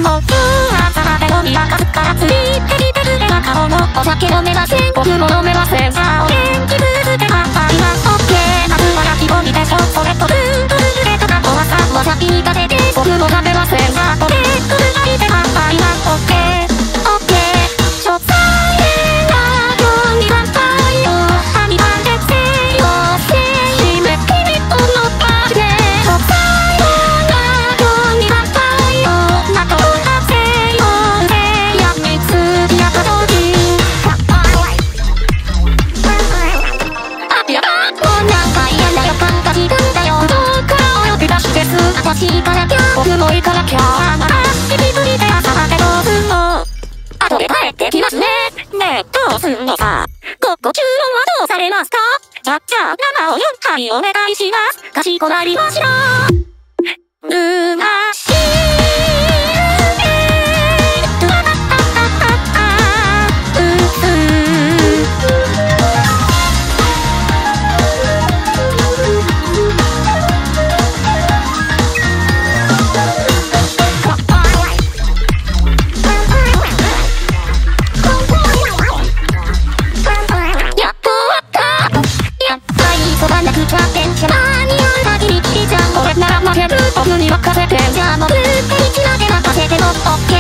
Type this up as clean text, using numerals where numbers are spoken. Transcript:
僕はさて飲み明かすからついてきてくれば顔もお酒飲めません僕も飲めませんさあお元気ブーで乾杯はオッケーまずは焼き込みでしょそれとブーブルブレとかおわさわさび立てて僕も食べませんさあお元気ブーで乾杯はオッケーオッケーちょっと私行かなきゃ僕も行かなきゃ足びぶりで朝までどうすんの後で帰ってきますねねえどうすんのさご注文はどうされますかじゃあ生を4杯お願いしますかしこまりましたうましい僕に任せてじゃあもう1日まで任せても OK